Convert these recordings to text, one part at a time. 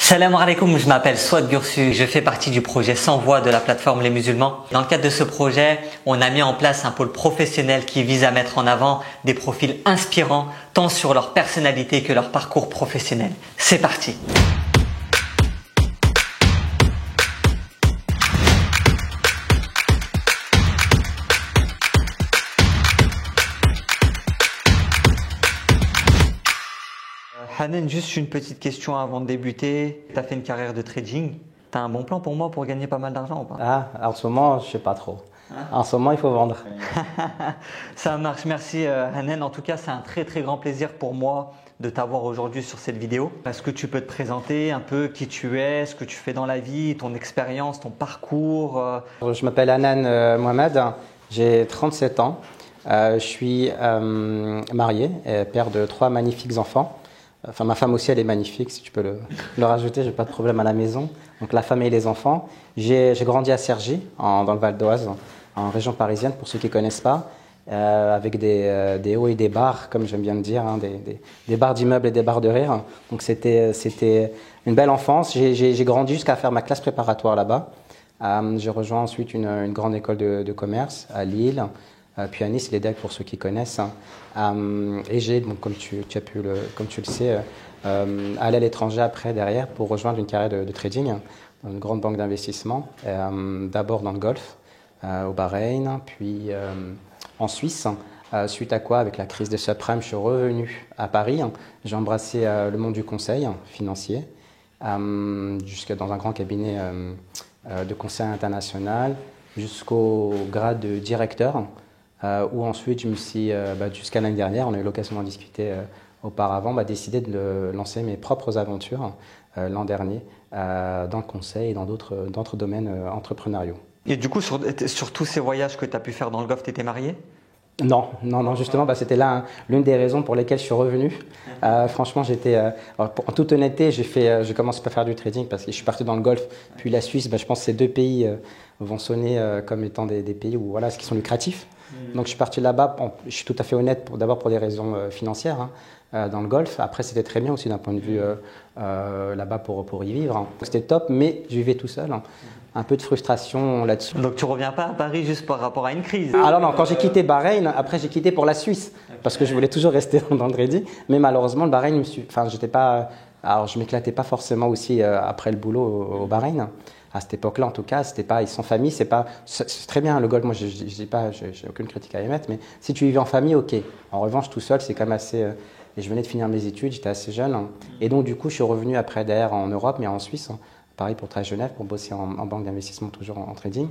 Salam alaikum, je m'appelle Swad Gursu, je fais partie du projet Sans Voix de la plateforme Les Musulmans. Dans le cadre de ce projet, on a mis en place un pôle professionnel qui vise à mettre en avant des profils inspirants tant sur leur personnalité que leur parcours professionnel. C'est parti! Hanan, juste une petite question avant de débuter. Tu as fait une carrière de trading. Tu as un bon plan pour moi pour gagner pas mal d'argent ou pas? En ce moment, je sais pas trop. En ce moment, il faut vendre. Ça marche, merci Hanan. En tout cas, c'est un très grand plaisir pour moi de t'avoir aujourd'hui sur cette vidéo. Est-ce que tu peux te présenter un peu qui tu es, ce que tu fais dans la vie, ton expérience, ton parcours? Je m'appelle Hanan Mohamed, j'ai 37 ans. Je suis marié et père de 3 magnifiques enfants. Enfin, ma femme aussi, elle est magnifique, si tu peux le rajouter, j'ai pas de problème à la maison. Donc la famille et les enfants. J'ai grandi à Cergy, dans le Val d'Oise, en région parisienne, pour ceux qui ne connaissent pas, avec des hauts et des bars, comme j'aime bien le dire, hein, des bars d'immeubles et des bars de rire. Donc c'était une belle enfance. J'ai grandi jusqu'à faire ma classe préparatoire là-bas. J'ai rejoint ensuite une grande école de commerce à Lille. Puis à Nice, l'EDEC pour ceux qui connaissent. Et j'ai, comme tu le sais, allé à l'étranger après, derrière, pour rejoindre une carrière de trading dans une grande banque d'investissement. D'abord dans le Golfe, au Bahreïn, puis en Suisse. Suite à quoi, avec la crise des subprimes, je suis revenu à Paris. J'ai embrassé le monde du conseil financier, jusque dans un grand cabinet de conseil international, jusqu'au grade de directeur. Où ensuite, je me suis, jusqu'à l'année dernière, on a eu l'occasion d'en discuter auparavant, décidé de lancer mes propres aventures l'an dernier dans le conseil et dans d'autres domaines entrepreneuriaux. Et du coup, sur tous ces voyages que tu as pu faire dans le Golfe, tu étais marié? Non, justement, c'était là l'une des raisons pour lesquelles je suis revenu. Franchement, en toute honnêteté, j'ai commencé par faire du trading parce que je suis parti dans le Golfe, puis la Suisse. Je pense que ces 2 pays vont sonner comme étant des pays où, voilà, qui sont lucratifs. Donc je suis parti là-bas, je suis tout à fait honnête, d'abord pour des raisons financières, dans le Golfe. Après, c'était très bien aussi d'un point de vue là-bas pour y vivre. C'était top, mais je vivais tout seul. Un peu de frustration là-dessus. Donc tu reviens pas à Paris juste par rapport à une crise? Alors non, quand j'ai quitté Bahreïn, après j'ai quitté pour la Suisse, parce que je voulais toujours rester dans le trading. Mais malheureusement, le Bahreïn, je m'éclatais pas forcément aussi après le boulot au Bahreïn. À cette époque-là, en tout cas, ils sont famille, c'est très bien le golf. Moi, j'ai aucune critique à émettre, mais si tu vivais en famille, ok. En revanche, tout seul, c'est quand même assez. Et je venais de finir mes études, j'étais assez jeune, et donc du coup, je suis revenu après derrière en Europe, mais en Suisse. Pareil pour travailler à Genève, pour bosser en banque d'investissement, toujours en trading.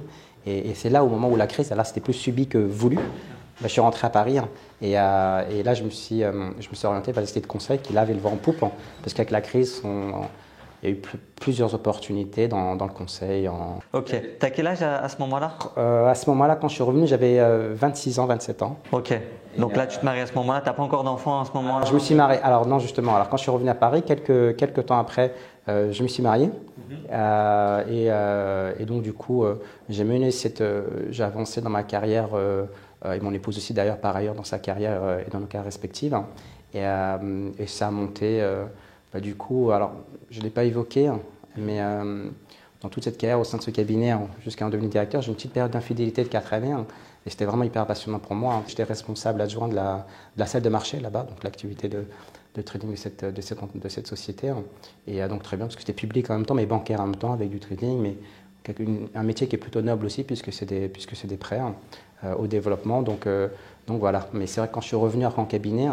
Et c'est là, au moment où la crise, là, c'était plus subi que voulu. Je suis rentré à Paris et là, je me suis orienté vers les sociétés de conseil qui là avaient le vent en poupe, parce qu'avec la crise, il y a eu plusieurs opportunités dans le conseil. Ok. T'as quel âge à ce moment-là? À ce moment-là, quand je suis revenu, j'avais 26 ans, 27 ans. Ok. Donc là, tu te maries à ce moment-là, t'as pas encore d'enfant à ce moment-là? Je me suis marié. Alors non, justement. Alors quand je suis revenu à Paris, quelques temps après, je me suis marié. Et donc du coup, j'ai avancé dans ma carrière, et mon épouse aussi d'ailleurs par ailleurs dans sa carrière et dans nos carrières respectives. Et ça a monté. Du coup, alors je ne l'ai pas évoqué, mais dans toute cette carrière au sein de ce cabinet, jusqu'à en devenir directeur, j'ai une petite période d'infidélité de 4 années. Et c'était vraiment hyper passionnant pour moi. J'étais responsable adjoint de la salle de marché là-bas, donc l'activité de trading de cette société. Et donc très bien, parce que c'était public en même temps, mais bancaire en même temps, avec du trading, mais un métier qui est plutôt noble aussi, puisque c'est des prêts au développement. Donc voilà. Mais c'est vrai que quand je suis revenu après en cabinet,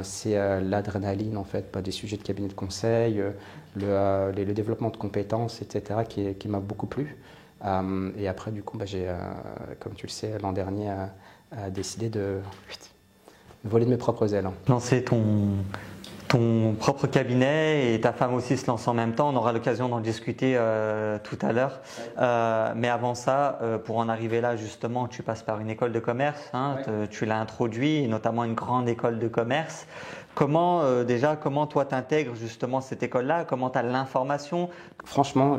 c'est l'adrénaline en fait, pas des sujets de cabinet de conseil, le développement de compétences, etc. qui m'a beaucoup plu. Et après, du coup, j'ai, comme tu le sais, l'an dernier, décidé de voler de mes propres ailes. Lancer ton propre cabinet et ta femme aussi se lance en même temps. On aura l'occasion d'en discuter tout à l'heure. Mais avant ça, pour en arriver là, justement, tu passes par une école de commerce. Tu l'as introduit, et notamment une grande école de commerce. Comment toi t'intègres justement cette école-là? Comment tu as l'information? Franchement,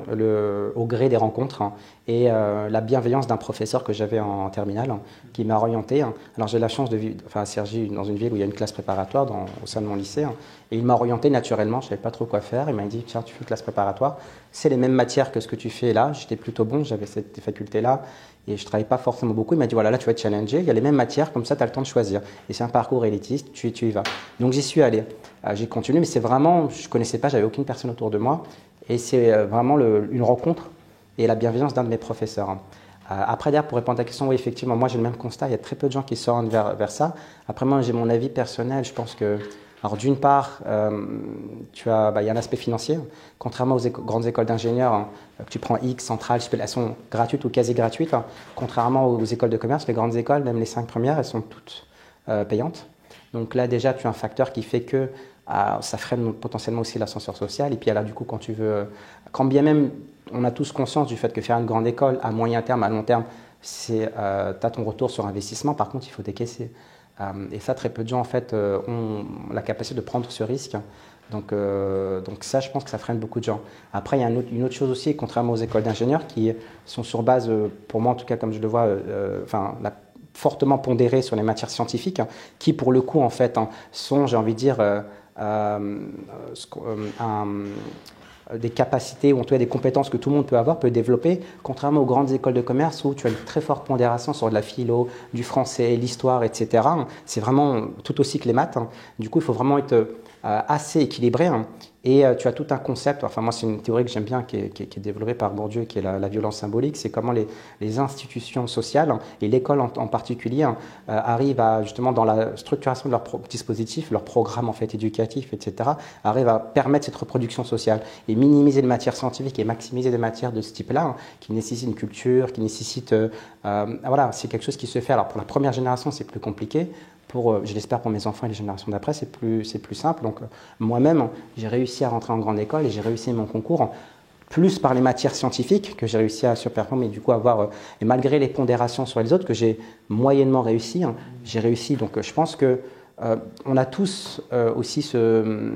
au gré des rencontres et la bienveillance d'un professeur que j'avais en terminale qui m'a orienté. Alors j'ai la chance de vivre à Cergy, dans une ville où il y a une classe préparatoire au sein de mon lycée. Et il m'a orienté naturellement, je ne savais pas trop quoi faire. Il m'a dit, tiens, tu fais une classe préparatoire. C'est les mêmes matières que ce que tu fais là. J'étais plutôt bon, j'avais cette faculté-là. Et je ne travaillais pas forcément beaucoup. Il m'a dit, voilà, là tu vas te challenger. Il y a les mêmes matières, comme ça tu as le temps de choisir. Et c'est un parcours élitiste, tu y vas. Donc j'y suis allé. J'ai continué, mais c'est vraiment, je ne connaissais pas, j'avais aucune personne autour de moi. Et c'est vraiment une rencontre et la bienveillance d'un de mes professeurs. Après, d'ailleurs, pour répondre à ta question, oui, effectivement, moi j'ai le même constat, il y a très peu de gens qui s'orientent vers ça. Après, moi j'ai mon avis personnel, je pense que, alors d'une part, il y a un aspect financier. Contrairement aux grandes écoles d'ingénieurs, que tu prends X, Centrale, elles sont gratuites ou quasi gratuites. Contrairement aux écoles de commerce, les grandes écoles, même les 5 premières, elles sont toutes payantes. Donc là, déjà, tu as un facteur qui fait que ça freine potentiellement aussi l'ascenseur social. Et puis là, du coup, quand bien même on a tous conscience du fait que faire une grande école à moyen terme, à long terme, tu as ton retour sur investissement. Par contre, il faut décaisser. Et ça, très peu de gens, en fait, ont la capacité de prendre ce risque. Donc ça, je pense que ça freine beaucoup de gens. Après, il y a une autre chose aussi, contrairement aux écoles d'ingénieurs, qui sont sur base, pour moi en tout cas, comme je le vois, fortement pondérées sur les matières scientifiques, qui pour le coup, en fait, sont, j'ai envie de dire, des capacités ou en tout cas des compétences que tout le monde peut développer, contrairement aux grandes écoles de commerce où tu as une très forte pondération sur de la philo, du français, l'histoire, etc. C'est vraiment tout aussi que les maths. Du coup, il faut vraiment être assez équilibré. Et tu as tout un concept, enfin moi c'est une théorie que j'aime bien qui est développée par Bourdieu, qui est la violence symbolique, c'est comment les institutions sociales et l'école en particulier arrivent à justement dans la structuration de leur dispositif, leur programme en fait éducatif, etc., arrivent à permettre cette reproduction sociale et minimiser les matières scientifiques et maximiser des matières de ce type-là qui nécessitent une culture, qui nécessitent, voilà, c'est quelque chose qui se fait. Alors pour la première génération c'est plus compliqué. Je l'espère pour mes enfants et les générations d'après, c'est plus simple. Donc moi-même, j'ai réussi à rentrer en grande école et j'ai réussi mon concours plus par les matières scientifiques que j'ai réussi à surperformer, du coup et malgré les pondérations sur les autres que j'ai moyennement réussi, j'ai réussi. Donc je pense que on a tous aussi ce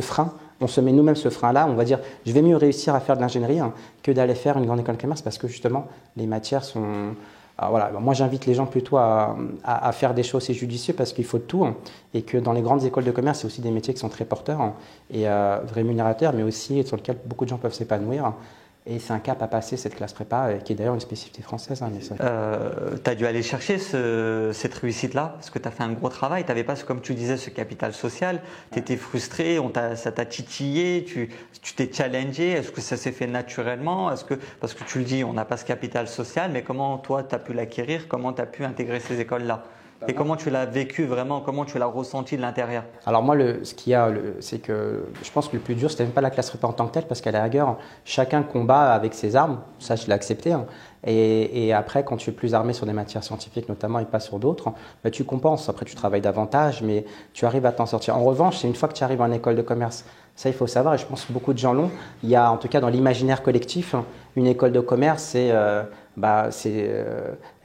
frein. On se met nous-mêmes ce frein-là. On va dire, je vais mieux réussir à faire de l'ingénierie que d'aller faire une grande école de commerce parce que justement, les matières sont... Alors voilà, moi j'invite les gens plutôt à faire des choses assez judicieuses parce qu'il faut de tout et que dans les grandes écoles de commerce, c'est aussi des métiers qui sont très porteurs et rémunérateurs, mais aussi sur lesquels beaucoup de gens peuvent s'épanouir. Et c'est un cap à passer, cette classe prépa, qui est d'ailleurs une spécificité française. Tu as dû aller chercher cette réussite-là, parce que tu as fait un gros travail. Tu n'avais pas, comme tu disais, ce capital social. Tu étais frustré, ça t'a titillé, tu t'es challengé. Est-ce que ça s'est fait naturellement? Parce que tu le dis, on n'a pas ce capital social, mais comment toi, tu as pu l'acquérir? Comment tu as pu intégrer ces écoles-là? Et comment tu l'as vécu vraiment? Comment tu l'as ressenti de l'intérieur? Alors moi, c'est que je pense que le plus dur, c'était même pas la classe prépa en tant que telle, parce qu'à la rigueur, chacun combat avec ses armes. Ça, je l'ai accepté. Et après, quand tu es plus armé sur des matières scientifiques notamment et pas sur d'autres, bah, tu compenses. Après, tu travailles davantage, mais tu arrives à t'en sortir. En revanche, c'est une fois que tu arrives en école de commerce, ça, il faut savoir, et je pense que beaucoup de gens l'ont. Il y a, en tout cas dans l'imaginaire collectif, une école de commerce, c'est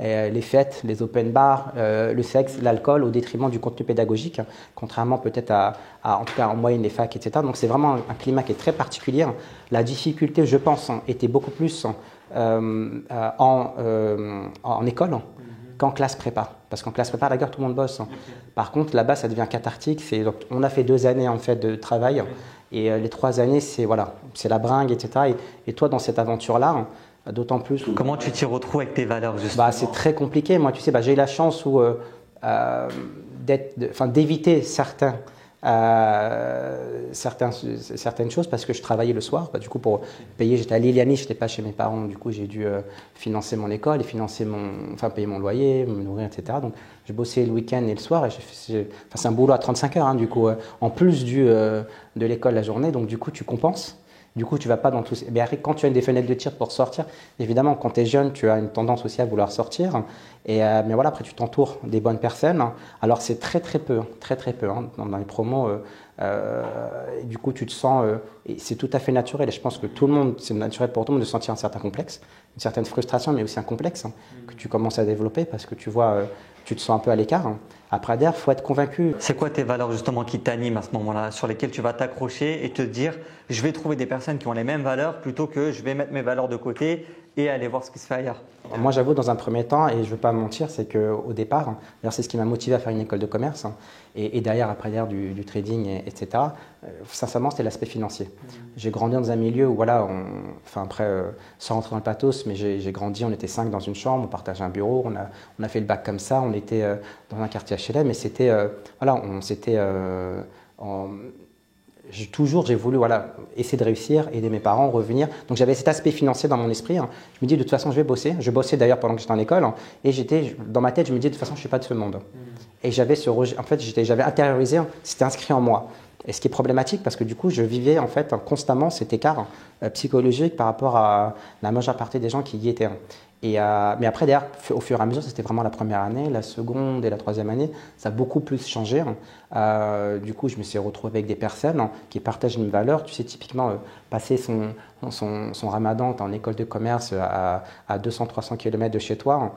les fêtes, les open bars, le sexe, l'alcool au détriment du contenu pédagogique, contrairement peut-être en tout cas en moyenne les facs, etc. Donc c'est vraiment un climat qui est très particulier. La difficulté, je pense, était beaucoup plus en école qu'en classe prépa. Parce qu'en classe prépa, à la gueule, tout le monde bosse. Par contre, là-bas, ça devient cathartique. Donc, on a fait 2 années en fait, de travail. Et les 3 années, c'est la bringue, etc. Et toi, dans cette aventure-là, d'autant plus… Comment tu t'y retrouves avec tes valeurs, justement? C'est très compliqué. Moi, tu sais, j'ai eu la chance d'éviter certaines choses parce que je travaillais le soir. Du coup, pour payer, j'étais à Liliani, je n'étais pas chez mes parents. Du coup, j'ai dû financer mon école et payer mon loyer, me nourrir, etc. Donc, je bossais le week-end et le soir. Et c'est un boulot à 35 heures, du coup, en plus de l'école la journée. Donc, du coup, tu compenses. Du coup, tu vas pas dans tous. Mais quand tu as des fenêtres de tir pour sortir, évidemment, quand tu es jeune, tu as une tendance aussi à vouloir sortir. Mais voilà, après, tu t'entoures des bonnes personnes. Alors, c'est très, très peu, dans les promos. Et du coup, tu te sens, et c'est tout à fait naturel. Et je pense que tout le monde, c'est naturel pour tout le monde de sentir un certain complexe, une certaine frustration, mais aussi un complexe que tu commences à développer parce que tu vois, tu te sens un peu à l'écart. Après, derrière, il faut être convaincu. C'est quoi tes valeurs justement qui t'animent à ce moment-là, sur lesquelles tu vas t'accrocher et te dire je vais trouver des personnes qui ont les mêmes valeurs plutôt que je vais mettre mes valeurs de côté et aller voir ce qui se fait ailleurs? Moi, j'avoue, dans un premier temps, et je ne veux pas mentir, c'est qu'au départ, d'ailleurs, c'est ce qui m'a motivé à faire une école de commerce, et derrière, après derrière du trading, etc., sincèrement, c'était l'aspect financier. J'ai grandi dans un milieu où, voilà, enfin après, sans rentrer dans le pathos, mais j'ai grandi, on était 5 dans une chambre, on partageait un bureau, on a fait le bac comme ça, on était dans un quartier HLM, et c'était, voilà, j'ai voulu voilà, essayer de réussir, aider mes parents, revenir. Donc j'avais cet aspect financier dans mon esprit. Je me dis de toute façon je vais bosser. Je bossais d'ailleurs pendant que j'étais en école. Et dans ma tête, je me dis de toute façon je ne suis pas de ce monde. Et j'avais j'avais intériorisé, c'était inscrit en moi. Et ce qui est problématique parce que du coup je vivais en fait constamment cet écart psychologique par rapport à la majeure partie des gens qui y étaient. Mais après, d'ailleurs, au fur et à mesure, c'était vraiment la première année, la seconde et la troisième année, ça a beaucoup plus changé. Du coup, je me suis retrouvé avec des personnes qui partagent une valeur. Tu sais, typiquement, passer son ramadan en école de commerce à 200-300 km de chez toi,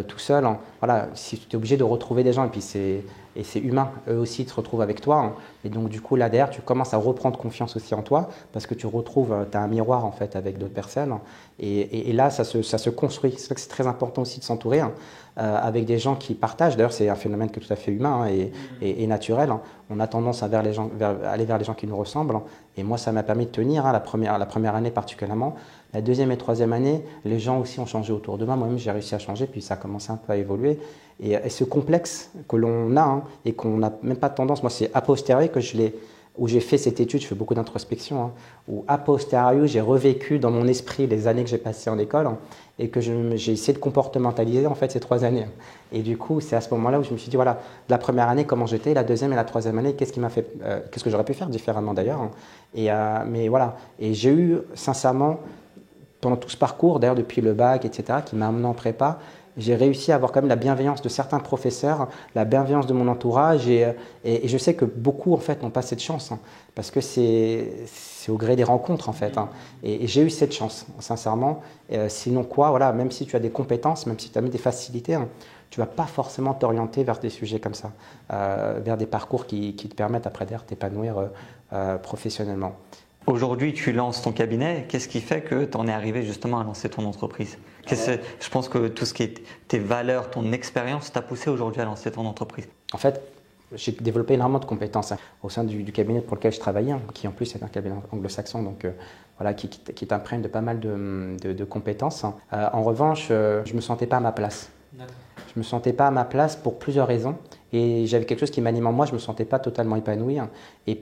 tout seul, voilà, si tu es obligé de retrouver des gens, et puis c'est humain, eux aussi se retrouvent avec toi. Et donc, du coup, là, derrière, tu commences à reprendre confiance aussi en toi parce que tu as un miroir en fait avec d'autres personnes. Et là, ça se construit. C'est vrai que c'est très important aussi de s'entourer avec des gens qui partagent. D'ailleurs, c'est un phénomène qui est tout à fait humain et naturel. On a tendance à aller vers les gens qui nous ressemblent. Et moi, ça m'a permis de tenir la première année particulièrement. La deuxième et troisième année, les gens aussi ont changé autour de moi. Moi-même, j'ai réussi à changer, puis ça a commencé un peu à évoluer. Et ce complexe que l'on a et qu'on n'a même pas tendance, moi, c'est a posteriori où j'ai fait cette étude, je fais beaucoup d'introspection, où a posteriori, j'ai revécu dans mon esprit les années que j'ai passées en école et que j'ai essayé de comportementaliser en fait ces 3 années. Et du coup, c'est à ce moment-là où je me suis dit, voilà, la première année, comment j'étais, la deuxième et la troisième année, qu'est-ce que j'aurais pu faire différemment d'ailleurs. Mais voilà, et j'ai eu sincèrement, pendant tout ce parcours, d'ailleurs depuis le bac, etc., qui m'a amené en prépa, j'ai réussi à avoir quand même la bienveillance de certains professeurs, la bienveillance de mon entourage et je sais que beaucoup en fait n'ont pas cette chance parce que c'est au gré des rencontres en fait et j'ai eu cette chance sincèrement. Sinon quoi, voilà, même si tu as des compétences, même si tu as mis des facilités, tu vas pas forcément t'orienter vers des sujets comme ça, vers des parcours qui te permettent après de t'épanouir professionnellement. Aujourd'hui, tu lances ton cabinet. Qu'est-ce qui fait que tu en es arrivé justement à lancer ton entreprise? Je pense que tout ce qui est tes valeurs, ton expérience t'a poussé aujourd'hui à lancer ton entreprise. En fait, j'ai développé énormément de compétences au sein du cabinet pour lequel je travaillais, qui en plus est un cabinet anglo-saxon, donc voilà, qui t'imprègne de pas mal de compétences. En revanche, je ne me sentais pas à ma place. D'accord. Je ne me sentais pas à ma place pour plusieurs raisons. Et j'avais quelque chose qui m'anime en moi, je ne me sentais pas totalement épanoui et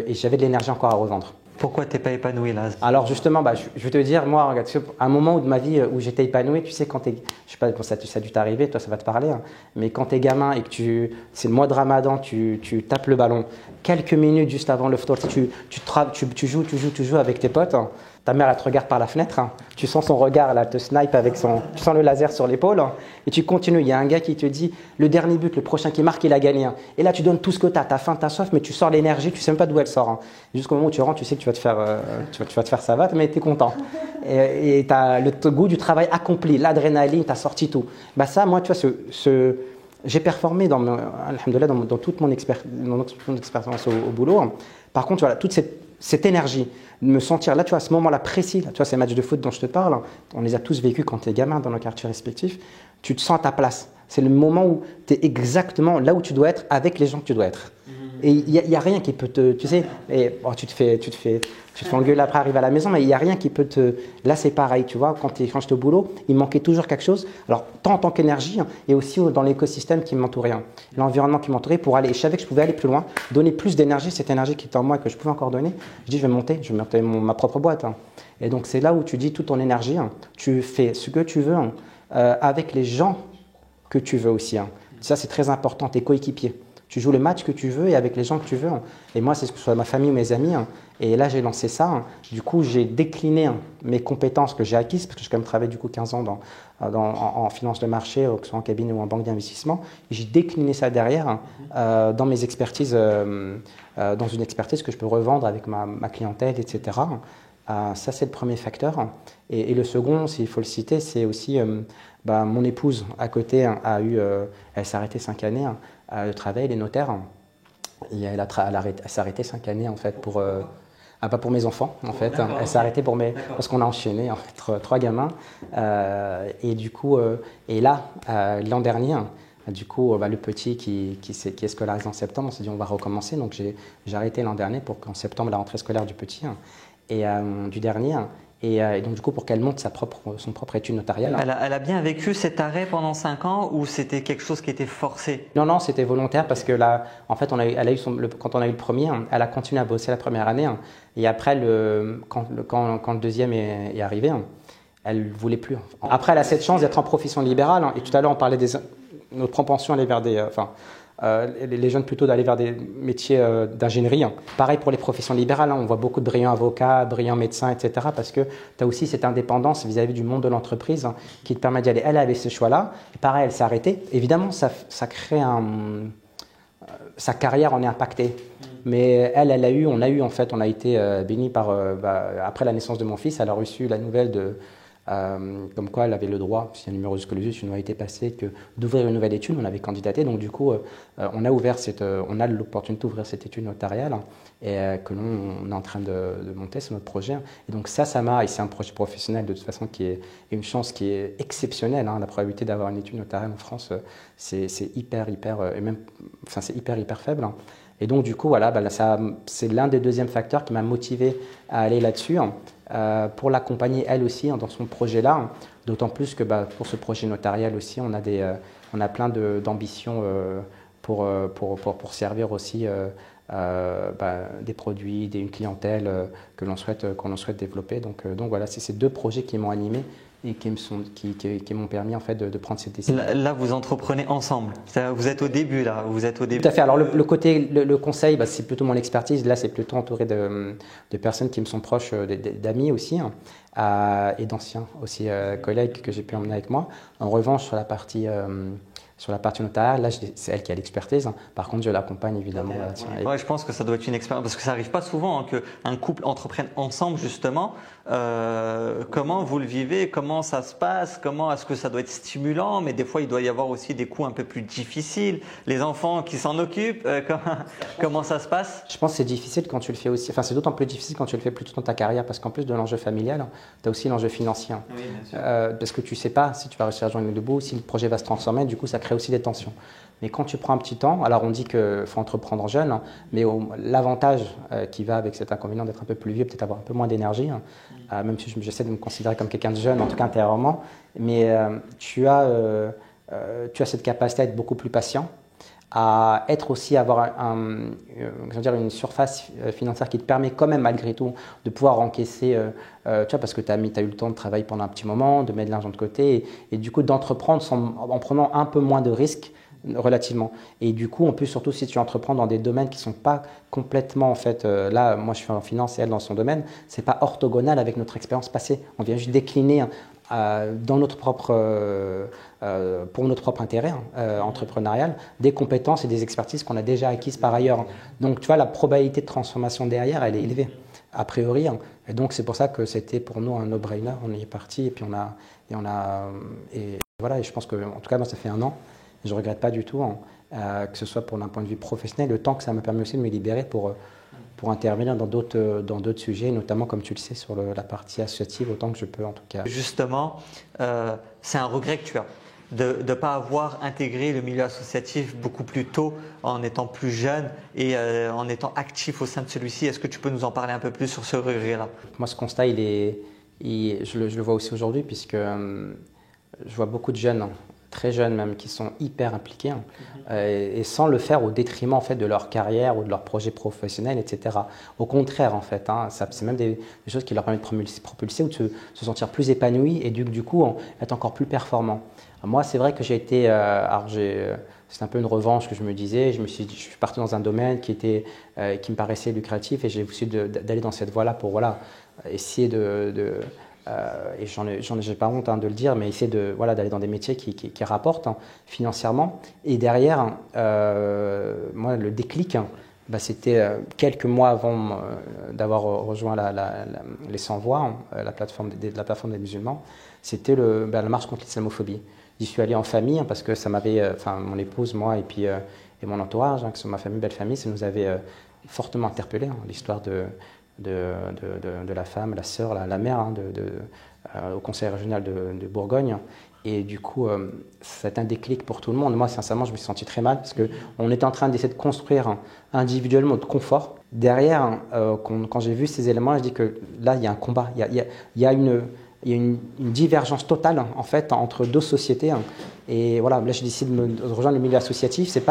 j'avais de l'énergie encore à revendre. Pourquoi tu n'es pas épanoui là? Alors justement, je vais te dire, moi, regarde, à un moment de ma vie où j'étais épanoui, tu sais, quand tu es, je sais pas, ça a dû t'arriver, toi ça va te parler, mais quand tu es gamin et que c'est le mois de Ramadan, tu tapes le ballon, quelques minutes juste avant le ftour, tu joues avec tes potes, ta mère elle te regarde par la fenêtre, tu sens son regard, elle te snipe tu sens le laser sur l'épaule, et tu continues. Il y a un gars qui te dit, le dernier but, le prochain qui marque, il a gagné. Et là tu donnes tout ce que tu as faim, tu as soif, mais tu sors l'énergie, tu sais même pas d'où elle sort. Jusqu'au moment où tu rentres, tu sais que tu vas te faire savate, mais tu es content. Et tu as le goût du travail accompli, l'adrénaline, tu as sorti tout. Bah ça, moi, tu vois, j'ai performé alhamdoulilah, dans toute mon expérience au boulot. Par contre, voilà, toute cette énergie, de me sentir là, tu vois, à ce moment-là précis, tu vois, ces matchs de foot dont je te parle, on les a tous vécus quand tu es gamin dans nos quartiers respectifs, tu te sens à ta place. C'est le moment où tu es exactement là où tu dois être avec les gens que tu dois être. Et il n'y a rien qui peut tu sais, tu te fais engueuler après arriver à la maison, mais il n'y a rien qui peut Là, c'est pareil, tu vois, quand j'étais au boulot, il manquait toujours quelque chose. Alors, tant en tant qu'énergie et aussi dans l'écosystème qui m'entourait, l'environnement qui m'entourait pour aller. Et je savais que je pouvais aller plus loin, donner plus d'énergie, cette énergie qui était en moi et que je pouvais encore donner. Je dis, je vais monter ma propre boîte. Et donc, c'est là où tu dis toute ton énergie, tu fais ce que tu veux avec les gens que tu veux aussi. Ça, c'est très important, tes coéquipiers. Tu joues le match que tu veux et avec les gens que tu veux. Et moi, c'est ce que ce soit ma famille ou mes amis. Et là, j'ai lancé ça. Du coup, j'ai décliné mes compétences que j'ai acquises, parce que j'ai quand même travaillé du coup 15 ans en finance de marché, que ce soit en cabinet ou en banque d'investissement. J'ai décliné ça derrière dans mes expertises dans une expertise que je peux revendre avec ma clientèle, etc. Ça, c'est le premier facteur. Et le second, s'il faut le citer, c'est aussi mon épouse à côté elle s'est arrêtée 5 années de travail, les notaires. Et elle s'est arrêtée 5 années en fait pas pour mes enfants en fait. Elle s'est arrêtée parce qu'on a enchaîné en fait 3 gamins. Et du coup, l'an dernier, du coup, le petit qui est scolarisé en septembre, on s'est dit on va recommencer. Donc j'ai arrêté l'an dernier pour qu'en septembre la rentrée scolaire du petit et du dernier. Et donc du coup pour qu'elle monte son propre étude notariale. Elle a bien vécu cet arrêt pendant 5 ans ou c'était quelque chose qui était forcé? Non, c'était volontaire parce que là, en fait, quand on a eu le premier, elle a continué à bosser la première année. Et après, quand le deuxième est arrivé, elle ne voulait plus. Après, elle a cette chance d'être en profession libérale. Et tout à l'heure, on parlait notre propension à aller vers les jeunes plutôt d'aller vers des métiers d'ingénierie. Pareil pour les professions libérales, on voit beaucoup de brillants avocats, brillants médecins, etc. Parce que tu as aussi cette indépendance vis-à-vis du monde de l'entreprise qui te permet d'y aller. Elle avait ce choix-là. Pareil, elle s'est arrêtée. Évidemment, ça crée sa carrière en est impactée. Mais on a été bénis par, après la naissance de mon fils, elle a reçu la nouvelle comme quoi elle avait le droit, si un numéro clausus une a été passé, d'ouvrir une nouvelle étude. On avait candidaté, donc du coup, on a l'opportunité d'ouvrir cette étude notariale et que l'on est en train de monter sur notre projet. Et donc et c'est un projet professionnel de toute façon qui est une chance qui est exceptionnelle. La probabilité d'avoir une étude notariale en France, c'est hyper faible. Et donc du coup, voilà, c'est l'un des deuxièmes facteurs qui m'a motivé à aller là-dessus. Pour l'accompagner elle aussi dans son projet-là, d'autant plus que pour ce projet notarial aussi, on a plein d'ambitions pour servir aussi des produits, une clientèle que l'on souhaite développer. Donc voilà, c'est ces 2 projets qui m'ont animé et qui m'ont permis en fait de prendre cette décision. Là, vous entreprenez ensemble. Vous êtes au début là. Vous êtes au début. Tout à fait. Alors le conseil, c'est plutôt mon expertise. Là, c'est plutôt entouré de personnes qui me sont proches, d'amis aussi, et d'anciens aussi collègues que j'ai pu emmener avec moi. En revanche, sur la partie notariale, là, c'est elle qui a l'expertise. Par contre, je l'accompagne évidemment. Ouais, je pense que ça doit être une expérience parce que ça n'arrive pas souvent qu'un couple entreprenne ensemble justement. Comment vous le vivez? Comment ça se passe? Comment est-ce que ça doit être stimulant? Mais des fois, il doit y avoir aussi des coups un peu plus difficiles. Les enfants qui s'en occupent, comment ça se passe? Je pense que c'est difficile quand tu le fais aussi. Enfin, c'est d'autant plus difficile quand tu le fais plutôt dans ta carrière parce qu'en plus de l'enjeu familial, tu as aussi l'enjeu financier. Oui, bien sûr. Parce que tu ne sais pas si tu vas réussir à joindre les 2 bouts, si le projet va se transformer. Du coup, ça crée aussi des tensions. Mais quand tu prends un petit temps, alors on dit qu'il faut entreprendre jeune, mais l'avantage qui va avec cet inconvénient d'être un peu plus vieux, peut-être avoir un peu moins d'énergie, même si j'essaie de me considérer comme quelqu'un de jeune, en tout cas intérieurement, mais tu as cette capacité à être beaucoup plus patient, à avoir une surface financière qui te permet quand même malgré tout de pouvoir encaisser, parce que tu as eu le temps de travailler pendant un petit moment, de mettre de l'argent de côté et du coup d'entreprendre en prenant un peu moins de risques relativement. Et du coup, en plus, surtout si tu entreprends dans des domaines qui ne sont pas complètement, en fait, là, moi je suis en finance et elle dans son domaine, ce n'est pas orthogonal avec notre expérience passée. On vient juste décliner pour notre propre intérêt entrepreneurial, des compétences et des expertises qu'on a déjà acquises par ailleurs. Donc, tu vois, la probabilité de transformation derrière, elle est élevée, a priori. Et donc, c'est pour ça que c'était pour nous un no-brainer. On y est parti et puis et voilà. Et je pense que, en tout cas, moi, ça fait 1 an. Je ne regrette pas du tout, que ce soit pour d'un point de vue professionnel, le temps que ça me permet aussi de me libérer pour intervenir dans d'autres sujets, notamment, comme tu le sais, sur la partie associative, autant que je peux en tout cas. Justement, c'est un regret que tu as de ne pas avoir intégré le milieu associatif beaucoup plus tôt en étant plus jeune et en étant actif au sein de celui-ci. Est-ce que tu peux nous en parler un peu plus sur ce regret-là? Moi, ce constat, je le vois aussi aujourd'hui puisque je vois beaucoup de jeunes, très jeunes même, qui sont hyper impliqués et sans le faire au détriment en fait, de leur carrière ou de leur projet professionnel, etc. Au contraire, en fait, c'est même des choses qui leur permettent de propulser ou de se sentir plus épanoui et du coup être encore plus performant. Moi, c'est vrai que j'ai été, c'est un peu une revanche que je me disais. Je suis parti dans un domaine qui me paraissait lucratif et j'ai décidé d'aller dans cette voie-là pour essayer et j'ai pas honte de le dire, mais essayer d'aller dans des métiers qui rapportent financièrement. Et derrière, moi, le déclic, c'était quelques mois avant d'avoir rejoint les 100 voix, la plateforme des musulmans. C'était la marche contre l'islamophobie. J'y suis allé en famille parce que ça m'avait, mon épouse, moi et puis et mon entourage, que ce soit ma famille, belle famille, ça nous avait fortement interpellés. L'histoire de la femme, la sœur, la mère au conseil régional de Bourgogne. Et du coup, c'est un déclic pour tout le monde. Moi, sincèrement, je me suis senti très mal parce qu'on était en train d'essayer de construire individuellement notre confort. Derrière, quand j'ai vu ces éléments, je dis que là, il y a un combat. Il y a une divergence totale en fait entre deux sociétés. Et voilà, là, j'ai décidé de rejoindre le milieu associatif. C'est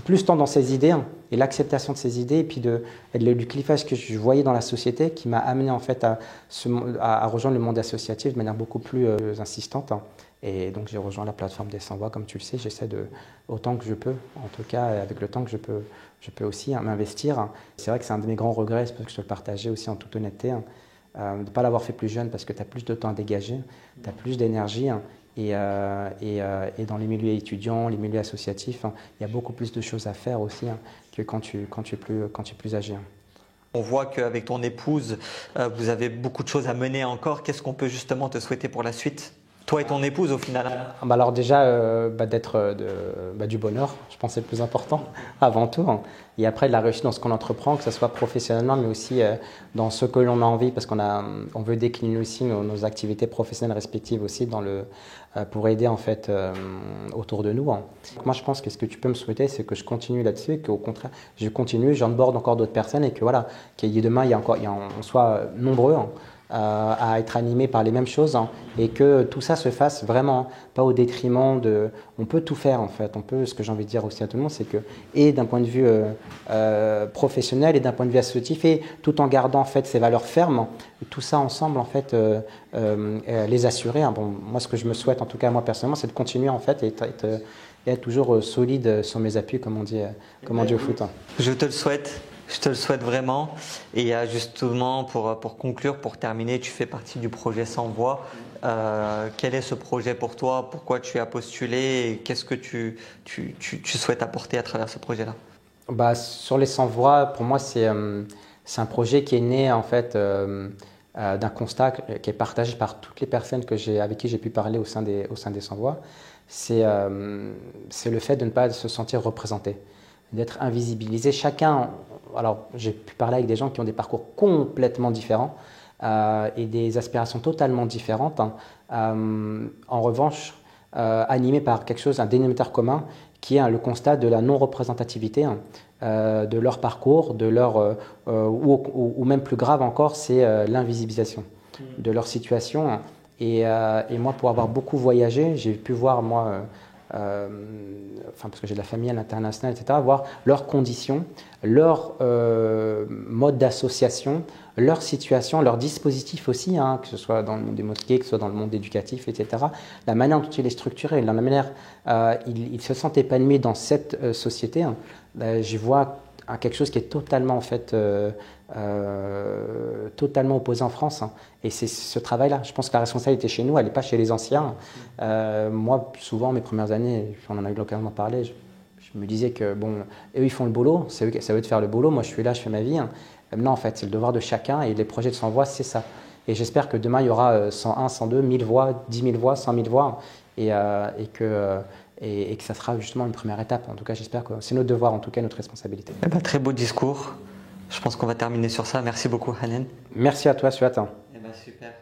plus tant dans ces idées et l'acceptation de ces idées et puis du clivage que je voyais dans la société qui m'a amené en fait à rejoindre le monde associatif de manière beaucoup plus insistante. Et donc j'ai rejoint la plateforme des 100 voix, comme tu le sais, j'essaie autant que je peux, en tout cas avec le temps que je peux aussi m'investir. C'est vrai que c'est un de mes grands regrets, c'est parce que je te le partageais aussi en toute honnêteté, de ne pas l'avoir fait plus jeune parce que tu as plus de temps à dégager, tu as plus d'énergie. Et dans les milieux étudiants, les milieux associatifs, il y a beaucoup plus de choses à faire aussi que quand tu es plus âgé. On voit qu'avec ton épouse, vous avez beaucoup de choses à mener encore. Qu'est-ce qu'on peut justement te souhaiter pour la suite ? Toi et ton épouse au final. Alors déjà, d'être du bonheur, je pense que c'est le plus important avant tout. Et après de la réussite dans ce qu'on entreprend, que ce soit professionnellement, mais aussi dans ce que l'on a envie, parce on veut décliner aussi nos activités professionnelles respectives aussi pour aider en fait autour de nous. Moi, je pense que ce que tu peux me souhaiter, c'est que je continue là-dessus, et qu'au contraire, je continue, j'onboard encore d'autres personnes et que voilà, demain, on soit nombreux. À être animé par les mêmes choses et que tout ça se fasse vraiment pas au détriment on peut tout faire en fait, ce que j'ai envie de dire aussi à tout le monde, c'est que et d'un point de vue professionnel et d'un point de vue associatif et tout en gardant en fait ces valeurs fermes, tout ça ensemble en fait les assurer. Moi ce que je me souhaite en tout cas moi personnellement, c'est de continuer en fait et être toujours solide sur mes appuis comme on dit au foot. Je te le souhaite. Je te le souhaite vraiment. Et justement, pour conclure, pour terminer, tu fais partie du projet 100 voix. Quel est ce projet pour toi ? Pourquoi tu as postulé ? Et qu'est-ce que tu souhaites apporter à travers ce projet-là ? Sur les 100 voix, pour moi, c'est un projet qui est né en fait d'un constat qui est partagé par toutes les personnes avec qui j'ai pu parler au sein des 100 voix. C'est le fait de ne pas se sentir représenté, d'être invisibilisé. Chacun, alors j'ai pu parler avec des gens qui ont des parcours complètement différents et des aspirations totalement différentes. En revanche, animés par un dénominateur commun qui est le constat de la non-représentativité de leur parcours, ou même plus grave encore, c'est l'invisibilisation de leur situation. Et moi, pour avoir beaucoup voyagé, j'ai pu voir, parce que j'ai de la famille à l'international, etc., voir leurs conditions, leur mode d'association, leur situation, leur dispositif aussi, que ce soit dans le monde des mosquées, que ce soit dans le monde éducatif, etc. La manière dont il est structuré, la manière ils se sentent épanouis dans cette société, j'y vois quelque chose qui est totalement en fait totalement opposé en France. Et c'est ce travail-là. Je pense que la responsabilité chez nous, elle n'est pas chez les anciens. Moi, souvent, mes premières années, on en a eu l'occasion d'en parler, je me disais que, eux, ils font le boulot, c'est eux de faire le boulot, moi, je suis là, je fais ma vie. Non, en fait, c'est le devoir de chacun et les projets de 100 voix, c'est ça. Et j'espère que demain, il y aura 101, 102, 1000 voix, 10 000 voix, 100 000 voix et que ça sera justement une première étape. En tout cas, j'espère que c'est notre devoir, en tout cas, notre responsabilité. Très beau discours. Je pense qu'on va terminer sur ça. Merci beaucoup, Hanan. Merci à toi, Suat. Super.